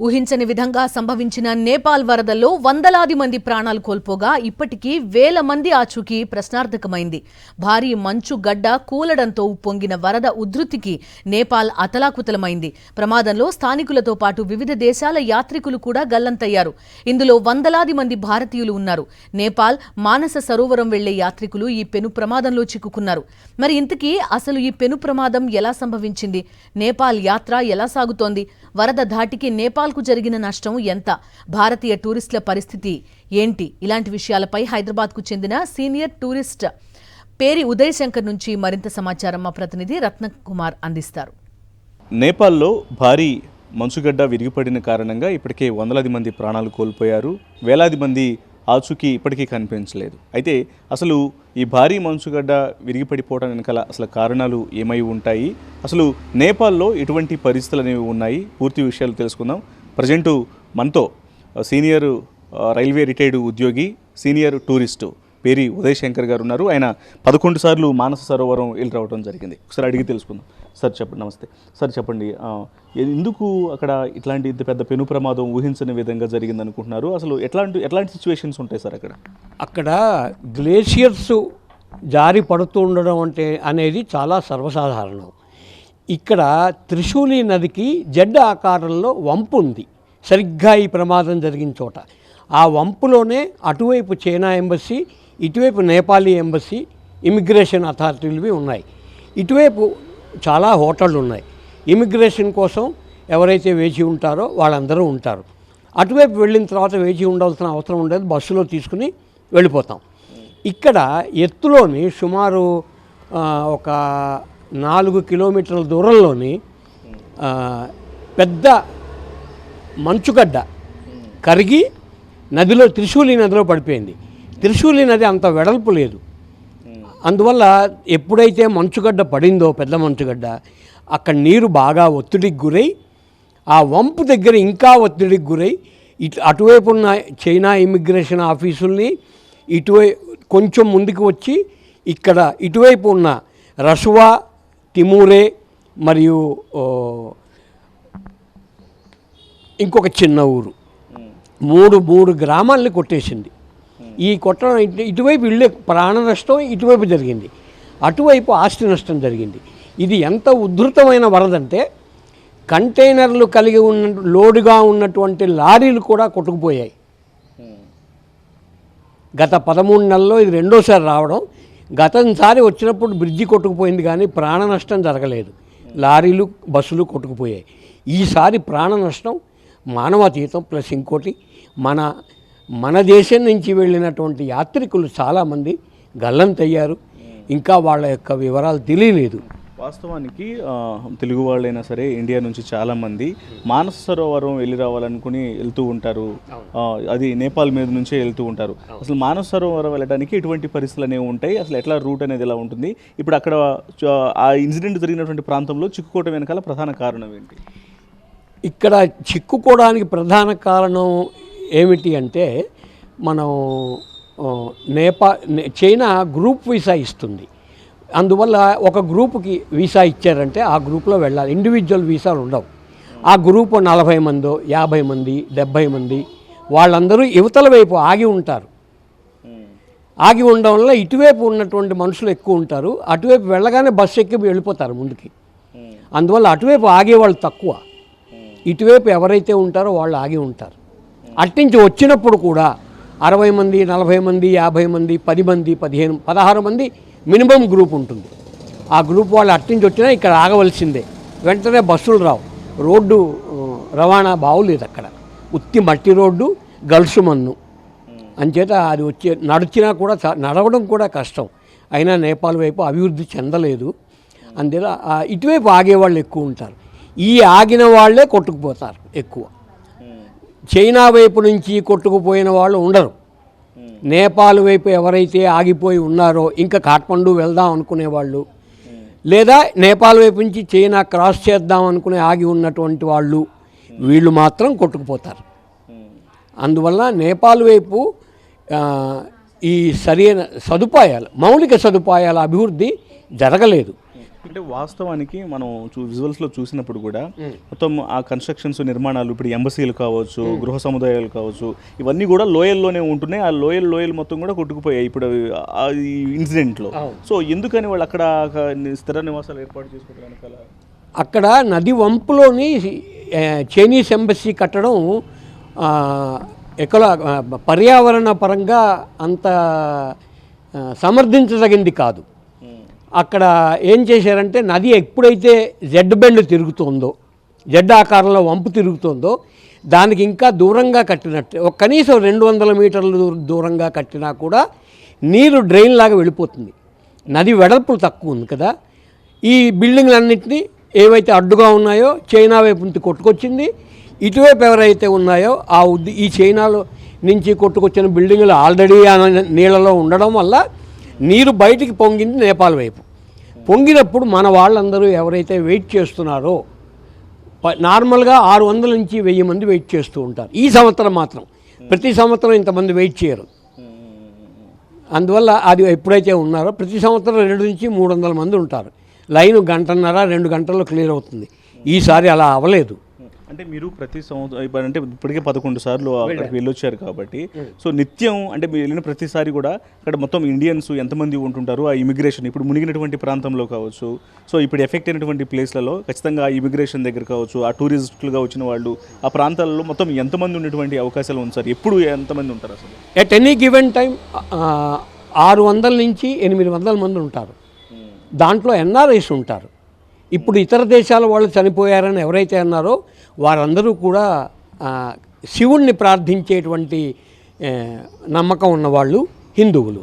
ఊహించని విధంగా సంభవించిన నేపాల్ వరదల్లో వందలాది మంది ప్రాణాలు కోల్పోగా ఇప్పటికీ వేల మంది ఆచూకీ ప్రశ్నార్థకమైంది. భారీ మంచు గడ్డ కూలడంతో ఉప్పొంగిన వరద ఉధృతికి నేపాల్ అతలాకుతలమైంది. ప్రమాదంలో స్థానికులతో పాటు వివిధ దేశాల యాత్రికులు కూడా గల్లంతయ్యారు. ఇందులో వందలాది మంది భారతీయులు ఉన్నారు. నేపాల్ మానస సరోవరం వెళ్లే యాత్రికులు ఈ పెను ప్రమాదంలో చిక్కుకున్నారు. మరి ఇంతకీ అసలు ఈ పెను ప్రమాదం ఎలా సంభవించింది? నేపాల్ యాత్ర ఎలా సాగుతోంది? వరద ధాటికి నేపాల్కు జరిగిన నష్టం ఎంత? భారతీయ టూరిస్టుల పరిస్థితి ఏంటి? ఇలాంటి విషయాలపై హైదరాబాద్కు చెందిన సీనియర్ టూరిస్ట్ పేరి ఉదయ్ శంకర్ నుంచి మరింత సమాచారం మా ప్రతినిధి రత్నకుమార్ అందిస్తారు. నేపాల్లో భారీ మంచుగడ్డ విరిగిపడిన కారణంగా ఇప్పటికే వందలాది మంది ప్రాణాలు కోల్పోయారు. వేలాది మంది ఆచూకీ ఇప్పటికీ కనిపించలేదు. అయితే అసలు ఈ భారీ మంచుగడ్డ విరిగిపడిపోవడం వెనకాల అసలు కారణాలు ఏమై ఉంటాయి? అసలు నేపాల్లో ఎటువంటి పరిస్థితులు అనేవి ఉన్నాయి? పూర్తి విషయాలు తెలుసుకుందాం. ప్రజెంటు మనతో సీనియర్ రైల్వే రిటైర్డ్ ఉద్యోగి, సీనియర్ టూరిస్టు పేరి ఉదయ్ శంకర్ గారు ఉన్నారు. ఆయన 11 సార్లు మానస సరోవరం వెళ్ళి రావడం జరిగింది. ఒకసారి అడిగి తెలుసుకుందాం. సార్ చెప్పండి. నమస్తే సార్, చెప్పండి, ఎందుకు అక్కడ ఇట్లాంటి ఇంత పెద్ద పెను ప్రమాదం ఊహించని విధంగా జరిగింది అనుకుంటున్నారు? అసలు ఎట్లాంటి సిచ్యువేషన్స్ ఉంటాయి సార్ అక్కడ గ్లేషియర్స్ జారి పడుతూ ఉండడం అనేది చాలా సర్వసాధారణం. ఇక్కడ త్రిశూలి నదికి జడ్డ ఆకారంలో వంపు ఉంది సరిగ్గా ఈ ప్రమాదం జరిగిన చోట. ఆ వంపులోనే అటువైపు చైనా ఎంబసీ, ఇటువైపు నేపాలీ ఎంబసీ, ఇమిగ్రేషన్ అథారిటీలు ఉన్నాయి. ఇటువైపు చాలా హోటళ్ళు ఉన్నాయి. ఇమిగ్రేషన్ కోసం ఎవరైతే వేచి ఉంటారో వాళ్ళందరూ ఉంటారు. అటువైపు వెళ్ళిన తర్వాత వేచి ఉండాల్సిన అవసరం ఉండేది, బస్సులో తీసుకుని వెళ్ళిపోతాం. ఇక్కడ ఎత్తులోని సుమారు ఒక 4 కిలోమీటర్ల దూరంలోని పెద్ద మంచుగడ్డ కరిగి నదిలో త్రిశూలి నదిలో పడిపోయింది. త్రిశూలి నది అంత వెడల్పు లేదు. అందువల్ల ఎప్పుడైతే మంచుగడ్డ పడిందో, పెద్ద మంచుగడ్డ, అక్కడ నీరు బాగా ఒత్తిడికి గురై ఆ వంపు దగ్గర ఇంకా ఒత్తిడికి గురై అటువైపు ఉన్న చైనా ఇమిగ్రేషన్ ఆఫీసుల్ని కొంచెం ముందుకు వచ్చి ఇక్కడ ఇటువైపు ఉన్న రసువా, తిమూరే మరియు ఇంకొక చిన్న ఊరు, మూడు గ్రామాలని కొట్టేసింది. ఈ కొట్టడం ఇటువైపు ఇళ్ళే ప్రాణ నష్టం ఇటువైపు జరిగింది, అటువైపు ఆస్తి నష్టం జరిగింది. ఇది ఎంత ఉధృతమైన వరదంటే కంటైనర్లు కలిగి ఉన్న లోడుగా ఉన్నటువంటి లారీలు కూడా కొట్టుకుపోయాయి. గత 13 నెలల్లో ఇది రెండోసారి రావడం. గతంసారి వచ్చినప్పుడు బ్రిడ్జి కొట్టుకుపోయింది కానీ ప్రాణ నష్టం జరగలేదు. లారీలు, బస్సులు కొట్టుకుపోయాయి. ఈసారి ప్రాణ నష్టం మానవాతీతం. ప్లస్ ఇంకోటి, మన దేశం నుంచి వెళ్ళినటువంటి యాత్రికులు చాలామంది గల్లంతయ్యారు. ఇంకా వాళ్ళ యొక్క వివరాలు తెలియలేదు. వాస్తవానికి తెలుగు వాళ్ళైనా సరే ఇండియా నుంచి చాలామంది మానస సరోవరం వెళ్ళి రావాలనుకుని వెళ్తూ ఉంటారు. అది నేపాల్ మీద నుంచే వెళ్తూ ఉంటారు. అసలు మానస సరోవరం వెళ్ళడానికి ఎటువంటి పరిస్థితులు అనేవి ఉంటాయి? అసలు ఎట్లా రూట్ అనేది ఎలా ఉంటుంది? ఇప్పుడు అక్కడ ఆ ఇన్సిడెంట్ జరిగినటువంటి ప్రాంతంలో చిక్కుకోవడం వెనకాల ప్రధాన కారణం ఏంటి? ఇక్కడ చిక్కుకోవడానికి ప్రధాన కారణం ఏమిటి అంటే, మనం చైనా గ్రూప్ వీసా ఇస్తుంది. అందువల్ల ఒక గ్రూపుకి వీసా ఇచ్చారంటే ఆ గ్రూప్లో వెళ్ళాలి. ఇండివిజువల్ వీసాలు ఉండవు. ఆ గ్రూపు 40 మందో 50 మంది 70 మంది వాళ్ళందరూ యువతల వైపు ఆగి ఉంటారు. ఆగి ఉండడం వల్ల ఇటువైపు ఉన్నటువంటి మనుషులు ఎక్కువ ఉంటారు. అటువైపు వెళ్ళగానే బస్సు ఎక్కి వెళ్ళిపోతారు ముందుకి. అందువల్ల అటువైపు ఆగేవాళ్ళు తక్కువ. ఇటువైపు ఎవరైతే ఉంటారో వాళ్ళు ఆగి ఉంటారు. అట్నుంచి వచ్చినప్పుడు కూడా 60 మంది 40 మంది 50 మంది 10 మంది 15 16 మంది మినిమం గ్రూప్ ఉంటుంది. ఆ గ్రూప్ వాళ్ళు అట్నుంచి వచ్చినా ఇక్కడ ఆగవలసిందే. వెంటనే బస్సులు రావు. రోడ్డు రవాణా బావులేదు అక్కడ. ఉత్తి మట్టి రోడ్డు, గల్సు మన్ను. అంచేత అది నడిచినా కూడా నడవడం కూడా కష్టం. అయినా నేపాల్ వైపు అభివృద్ధి చెందలేదు. అందువల్ల ఇటువైపు ఆగేవాళ్ళు ఎక్కువ ఉంటారు. ఈ ఆగిన వాళ్ళే కొట్టుకుపోతారు ఎక్కువ. చైనా వైపు నుంచి కొట్టుకుపోయిన వాళ్ళు ఉండరు. నేపాల్ వైపు ఎవరైతే ఆగిపోయి ఉన్నారో, ఇంకా కాఠ్మండు వెళ్దాం అనుకునేవాళ్ళు, లేదా నేపాల్ వైపు నుంచి చైనా క్రాస్ చేద్దాం అనుకునే ఆగి ఉన్నటువంటి వాళ్ళు, వీళ్ళు మాత్రం కొట్టుకుపోతారు. అందువల్ల నేపాల్ వైపు ఈ సరైన సదుపాయాలు, మౌలిక సదుపాయాల అభివృద్ధి జరగలేదు. అంటే వాస్తవానికి మనం విజువల్స్లో చూసినప్పుడు కూడా మొత్తం ఆ కన్స్ట్రక్షన్స్ నిర్మాణాలు ఇప్పుడు ఎంబసీలు కావచ్చు, గృహ సముదాయాలు కావచ్చు, ఇవన్నీ కూడా లోయల్లోనే ఉంటున్నాయి. ఆ లోయలు మొత్తం కూడా కొట్టుకుపోయాయి ఇప్పుడు ఈ ఇన్సిడెంట్లో. సో ఎందుకని వాళ్ళు అక్కడ స్థిర నివాసాలు ఏర్పాటు చేసుకోవడానికి అక్కడ నది వంపులోని చైనీస్ ఎంబసీ కట్టడం పర్యావరణ పరంగా అంత సమర్థించదగింది కాదు. అక్కడ ఏం చేశారంటే నది ఎప్పుడైతే జెడ్ బెండ్ తిరుగుతుందో, జెడ్ ఆకారంలో వంపు తిరుగుతుందో దానికి ఇంకా దూరంగా కట్టినట్టు కనీసం 200 మీటర్లు దూరంగా కట్టినా కూడా నీరు డ్రైన్ లాగా వెళ్ళిపోతుంది. నది వెడల్పు తక్కువ ఉంది కదా. ఈ బిల్డింగ్లన్నింటినీ ఏవైతే అడ్డుగా ఉన్నాయో చైనా వైపు నుంచి కొట్టుకొచ్చింది. ఇటువైపు ఎవరైతే ఉన్నాయో ఈ చైనాలో నుంచి కొట్టుకొచ్చిన బిల్డింగులు ఆల్రెడీ నీళ్ళలో ఉండడం వల్ల నీరు బయటికి పొంగింది నేపాల్ వైపు. పొంగినప్పుడు మన వాళ్ళందరూ ఎవరైతే వెయిట్ చేస్తున్నారో, నార్మల్గా 600 నుంచి 1000 మంది వెయిట్ చేస్తూ ఉంటారు. ఈ సంవత్సరం మాత్రం ప్రతి సంవత్సరం ఇంతమంది వెయిట్ చేయరు. అందువల్ల అది ఎప్పుడైతే ఉన్నారో ప్రతి సంవత్సరం 200 నుంచి 300 మంది ఉంటారు. లైన్ 1.5-2 గంటల్లో క్లియర్ అవుతుంది. ఈసారి అలా అవ్వలేదు. అంటే మీరు ప్రతి సంవత్సరం అంటే ఇప్పటికే 11 సార్లు అక్కడికి వెళ్ళొచ్చారు కాబట్టి, సో నిత్యం అంటే మీరు వెళ్ళిన ప్రతిసారి కూడా అక్కడ మొత్తం ఇండియన్స్ ఎంతమంది ఉంటుంటారు, ఆ ఇమిగ్రేషన్ ఇప్పుడు మునిగినటువంటి ప్రాంతంలో కావచ్చు, సో ఇప్పుడు ఎఫెక్ట్ అయినటువంటి ప్లేస్లలో ఖచ్చితంగా ఆ ఇమిగ్రేషన్ దగ్గర కావచ్చు, ఆ టూరిస్టులుగా వచ్చిన వాళ్ళు ఆ ప్రాంతాలలో మొత్తం ఎంతమంది ఉండేటువంటి అవకాశాలు ఉంది సార్? ఎప్పుడు ఎంతమంది ఉంటారు అసలు? ఎట్ ఎనీ గివెన్ టైం 600 నుంచి 800 మంది ఉంటారు. దాంట్లో ఎన్ఆర్ఐస్ ఉంటారు. ఇప్పుడు ఇతర దేశాల వాళ్ళు చనిపోయారని ఎవరైతే అన్నారో వారందరూ కూడా శివుణ్ణి ప్రార్థించేటువంటి నమ్మకం ఉన్నవాళ్ళు హిందువులు.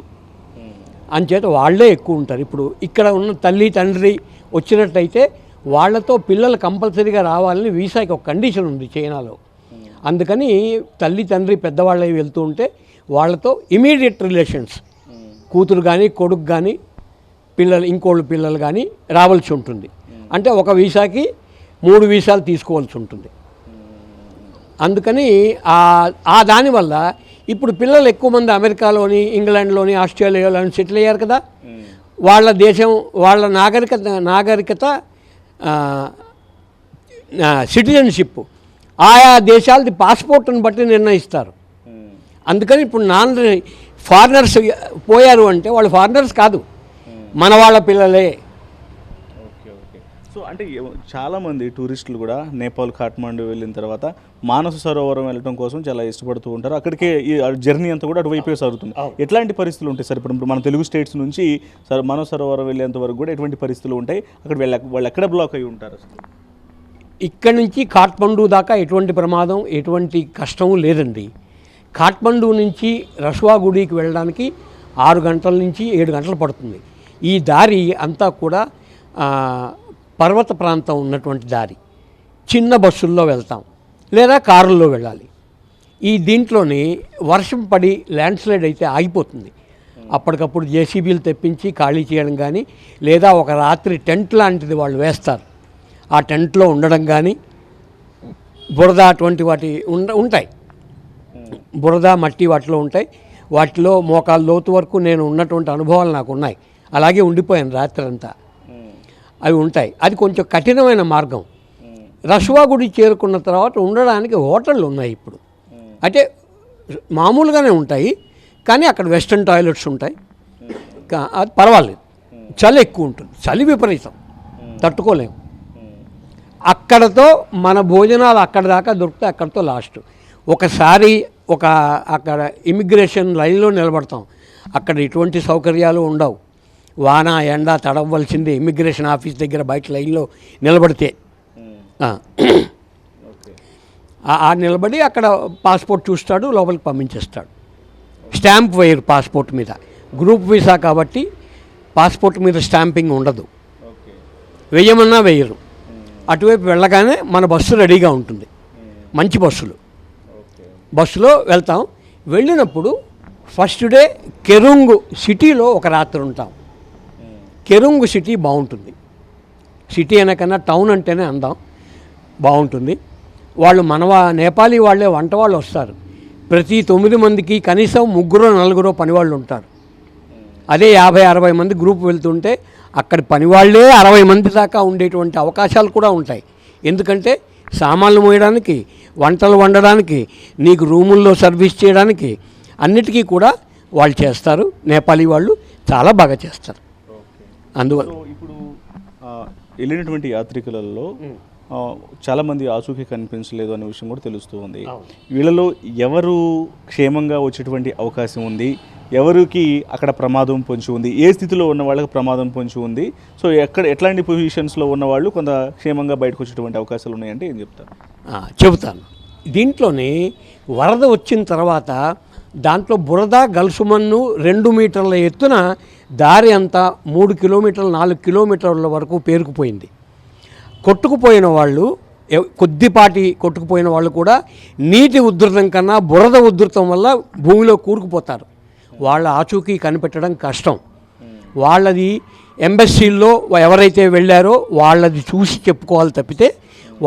అంచేత వాళ్ళే ఎక్కువ ఉంటారు. ఇప్పుడు ఇక్కడ ఉన్న తల్లి తండ్రి వచ్చినట్టయితే వాళ్ళతో పిల్లలు కంపల్సరీగా రావాలని వీసాకి ఒక కండిషన్ ఉంది చైనాలో. అందుకని తల్లి తండ్రి పెద్దవాళ్ళవి వెళ్తూ ఉంటే వాళ్ళతో ఇమీడియట్ రిలేషన్స్, కూతురు కానీ కొడుకు కానీ ఇంకోళ్ళు పిల్లలు కానీ రావాల్సి ఉంటుంది. అంటే ఒక వీసాకి 3 వీసాలు తీసుకోవాల్సి ఉంటుంది. అందుకని దానివల్ల ఇప్పుడు పిల్లలు ఎక్కువ మంది అమెరికాలోని, ఇంగ్లాండ్లోని, ఆస్ట్రేలియాలోని సెటిల్ అయ్యారు కదా. వాళ్ళ దేశం, వాళ్ళ నాగరికత సిటిజన్షిప్ ఆయా దేశాలది పాస్పోర్ట్ని బట్టి నిర్ణయిస్తారు. అందుకని ఇప్పుడు ఫారినర్స్ పోయారు అంటే వాళ్ళు ఫారినర్స్ కాదు, మన వాళ్ళ పిల్లలే. సో అంటే చాలామంది టూరిస్టులు కూడా నేపాల్ కాఠ్మండు వెళ్ళిన తర్వాత మానస సరోవరం వెళ్ళడం కోసం చాలా ఇష్టపడుతూ ఉంటారు. అక్కడికే ఈ జర్నీ అంతా కూడా అటువైపే సాగుతుంది. ఎట్లాంటి పరిస్థితులు ఉంటాయి సార్? ఇప్పుడు మన తెలుగు స్టేట్స్ నుంచి మానస సరోవరం వెళ్ళేంత వరకు కూడా ఎటువంటి పరిస్థితులు ఉంటాయి? అక్కడ వాళ్ళు ఎక్కడ బ్లాక్ అయి ఉంటారు అసలు? ఇక్కడ నుంచి కాఠ్మండు దాకా ఎటువంటి ప్రమాదం, ఎటువంటి కష్టం లేదండి. కాఠ్మండు నుంచి రస్వా గుడికి వెళ్ళడానికి 6 గంటల నుంచి 7 గంటలు పడుతుంది. ఈ దారి అంతా కూడా పర్వత ప్రాంతం ఉన్నటువంటి దారి. చిన్న బస్సుల్లో వెళ్తాం లేదా కారుల్లో వెళ్ళాలి. దీంట్లోని వర్షం పడి ల్యాండ్ స్లైడ్ అయితే ఆగిపోతుంది. అప్పటికప్పుడు జేసీబీలు తెప్పించి ఖాళీ చేయడం కానీ, లేదా ఒక రాత్రి టెంట్ లాంటిది వాళ్ళు వేస్తారు. ఆ టెంట్లో ఉండడం కానీ, బురద అటువంటి వాటి ఉంటాయి. బురద మట్టి వాటిలో ఉంటాయి. వాటిలో మోకాళ్ళ లోతు వరకు నేను ఉన్నటువంటి అనుభవాలు నాకు ఉన్నాయి. అలాగే ఉండిపోయాను రాత్రి అంతా. అవి ఉంటాయి. అది కొంచెం కఠినమైన మార్గం. రస్వా గుడి చేరుకున్న తర్వాత ఉండడానికి హోటళ్ళు ఉన్నాయి ఇప్పుడు. అంటే మామూలుగానే ఉంటాయి, కానీ అక్కడ వెస్టర్న్ టాయిలెట్స్ ఉంటాయి. అది పర్వాలేదు. చలి ఎక్కువ ఉంటుంది, చలి విపరీతం, తట్టుకోలేము. అక్కడతో మన భోజనాలు అక్కడ దాకా దొరికితే అక్కడితో లాస్ట్. ఒకసారి అక్కడ ఇమిగ్రేషన్ లైన్లో నిలబడతాం. అక్కడ ఎటువంటి సౌకర్యాలు ఉండవు. వాన ఎండ తడవలసిందే ఇమిగ్రేషన్ ఆఫీస్ దగ్గర బయట లైన్లో నిలబడితే. నిలబడి అక్కడ పాస్పోర్ట్ చూస్తాడు, లోపలికి పంపించేస్తాడు. స్టాంప్ వేయరు పాస్పోర్ట్ మీద. గ్రూప్ వీసా కాబట్టి పాస్పోర్ట్ మీద స్టాంపింగ్ ఉండదు, వేయమన్నా వేయరు. అటువైపు వెళ్ళగానే మన బస్సు రెడీగా ఉంటుంది, మంచి బస్సులో వెళ్తాం. వెళ్ళినప్పుడు ఫస్ట్ డే కెరుంగ్ సిటీలో ఒక రాత్రి ఉంటాం. కెరుంగ్ సిటీ బాగుంటుంది. సిటీ అనకన్నా టౌన్ అంటేనే అందాం, బాగుంటుంది. వాళ్ళు నేపాలీ వాళ్ళే వంట వాళ్ళు వస్తారు. ప్రతి 9 మందికి కనీసం 3-4 పనివాళ్ళు ఉంటారు. అదే 50-60 మంది గ్రూప్ వెళ్తుంటే అక్కడి పనివాళ్లే 60 మంది దాకా ఉండేటువంటి అవకాశాలు కూడా ఉంటాయి. ఎందుకంటే సామాన్లు మోయడానికి, వంటలు వండడానికి, నీకు రూముల్లో సర్వీస్ చేయడానికి అన్నిటికీ కూడా వాళ్ళు చేస్తారు. నేపాలీ వాళ్ళు చాలా బాగా చేస్తారు. అందువల్ల ఇప్పుడు వెళ్ళినటువంటి యాత్రికులలో చాలామంది ఆచూకీ కనిపించలేదు అనే విషయం కూడా తెలుస్తూ ఉంది. వీళ్ళలో ఎవరు క్షేమంగా వచ్చేటువంటి అవకాశం ఉంది, ఎవరికి అక్కడ ప్రమాదం పొంచి ఉంది, ఏ స్థితిలో ఉన్న వాళ్ళకి ప్రమాదం పొంచి ఉంది, సో ఎట్లాంటి పొజిషన్స్లో ఉన్న వాళ్ళు కొంత క్షేమంగా బయటకు వచ్చేటువంటి అవకాశాలు ఉన్నాయంటే ఏం చెప్తారు? చెబుతాను. దీంట్లోనే వరద వచ్చిన తర్వాత దాంట్లో బురద గల్సుమన్ను 2 మీటర్ల ఎత్తున దారి అంతా 3 కిలోమీటర్లు 4 కిలోమీటర్ల వరకు పేరుకుపోయింది. కొట్టుకుపోయిన వాళ్ళు, కొద్దిపాటి కొట్టుకుపోయిన వాళ్ళు కూడా నీటి ఉధృతం కన్నా బురద ఉధృతం వల్ల భూమిలో కూరుకుపోతారు. వాళ్ళ ఆచూకీ కనిపెట్టడం కష్టం. వాళ్ళది ఎంబసీల్లో ఎవరైతే వెళ్ళారో వాళ్ళది చూసి చెప్పుకోవాలి తప్పితే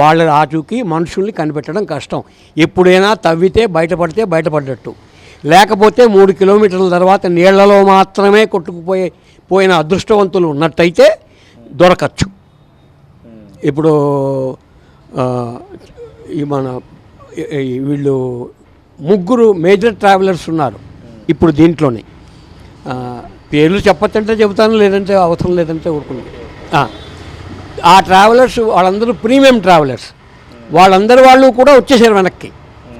వాళ్ళ ఆచూకీ మనుషుల్ని కనిపెట్టడం కష్టం. ఎప్పుడైనా తవ్వితే బయటపడ్డట్టు, లేకపోతే 3 కిలోమీటర్ల తర్వాత నీళ్లలో మాత్రమే పోయిన అదృష్టవంతులు ఉన్నట్టయితే దొరకచ్చు. ఇప్పుడు మన వీళ్ళు 3 మేజర్ ట్రావెలర్స్ ఉన్నారు ఇప్పుడు దీంట్లోనే. పేర్లు చెప్పచ్చంటే చెబుతాను, లేదంటే అవసరం లేదంటే ఊరుకున్నాను. ఆ ట్రావెలర్స్ వాళ్ళందరూ ప్రీమియం ట్రావెలర్స్. వాళ్ళు కూడా వచ్చేసారు, వెనక్కి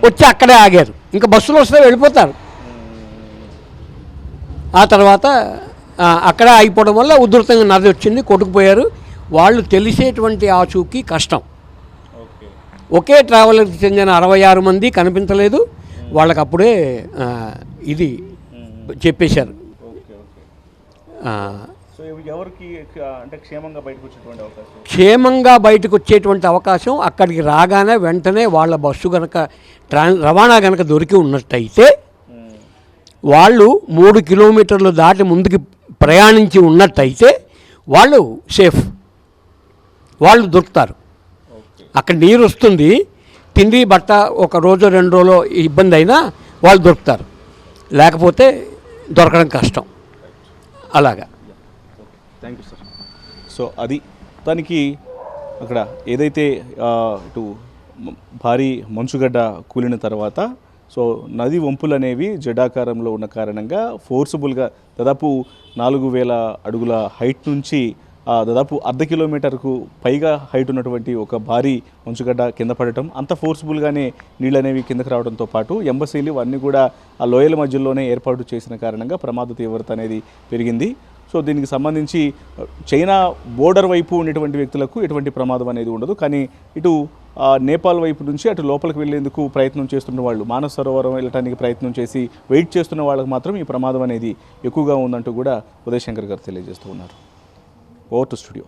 వచ్చి అక్కడే ఆగారు. ఇంకా బస్సులు వస్తే వెళ్ళిపోతారు. ఆ తర్వాత అక్కడే ఆగిపోవడం వల్ల ఉధృతంగా నది వచ్చింది, కొట్టుకుపోయారు. వాళ్ళు తెలిసేటువంటి ఆచూకీ కష్టం. ఒకే ట్రావెలర్కి చెందిన 66 మంది కనిపించలేదు. వాళ్ళకి అప్పుడే ఇది చెప్పేశారు. క్షేమంగా బయటకు వచ్చేటువంటి అవకాశం అక్కడికి రాగానే వెంటనే వాళ్ళ బస్సు కనుక రవాణా కనుక దొరికి ఉన్నట్టయితే, వాళ్ళు 3 కిలోమీటర్లు దాటి ముందుకు ప్రయాణించి ఉన్నట్టయితే వాళ్ళు సేఫ్, వాళ్ళు దొరుకుతారు. అక్కడ నీరు వస్తుంది, తిండి బట్ట ఒక రోజు 2 రోజులు ఇబ్బంది అయినా వాళ్ళు దొరుకుతారు, లేకపోతే దొరకడం కష్టం. అలాగా. Thank you sir. సో అది దానికి అక్కడ ఏదైతే ఇటు భారీ మంచుగడ్డ కూలిన తర్వాత సో నది వంపులు అనేవి జడాకారంలో ఉన్న కారణంగా ఫోర్సుబుల్గా దాదాపు 4000 అడుగుల హైట్ నుంచి దాదాపు 0.5 కిలోమీటర్కు పైగా హైట్ ఉన్నటువంటి ఒక భారీ మంచుగడ్డ కింద పడటం, అంత ఫోర్స్ఫుల్గానే నీళ్ళు అనేవి కిందకు రావడంతో పాటు ఎంబసీలు అన్నీ కూడా ఆ లోయల మధ్యలోనే ఏర్పాటు చేసిన కారణంగా ప్రమాద తీవ్రత అనేది పెరిగింది. సో దీనికి సంబంధించి చైనా బోర్డర్ వైపు ఉన్నటువంటి వ్యక్తులకు ఎటువంటి ప్రమాదం అనేది ఉండదు. కానీ ఇటు నేపాల్ వైపు నుంచి అటు లోపలికి వెళ్లేందుకు ప్రయత్నం చేస్తున్న వాళ్ళు, మానస సరోవరం వెళ్ళడానికి ప్రయత్నం చేసి వెయిట్ చేస్తున్న వాళ్ళకి మాత్రం ఈ ప్రమాదం అనేది ఎక్కువగా ఉందంటూ కూడా ఉదయశంకర్ గారు తెలియజేస్తూ ఉన్నారు. Over to studio.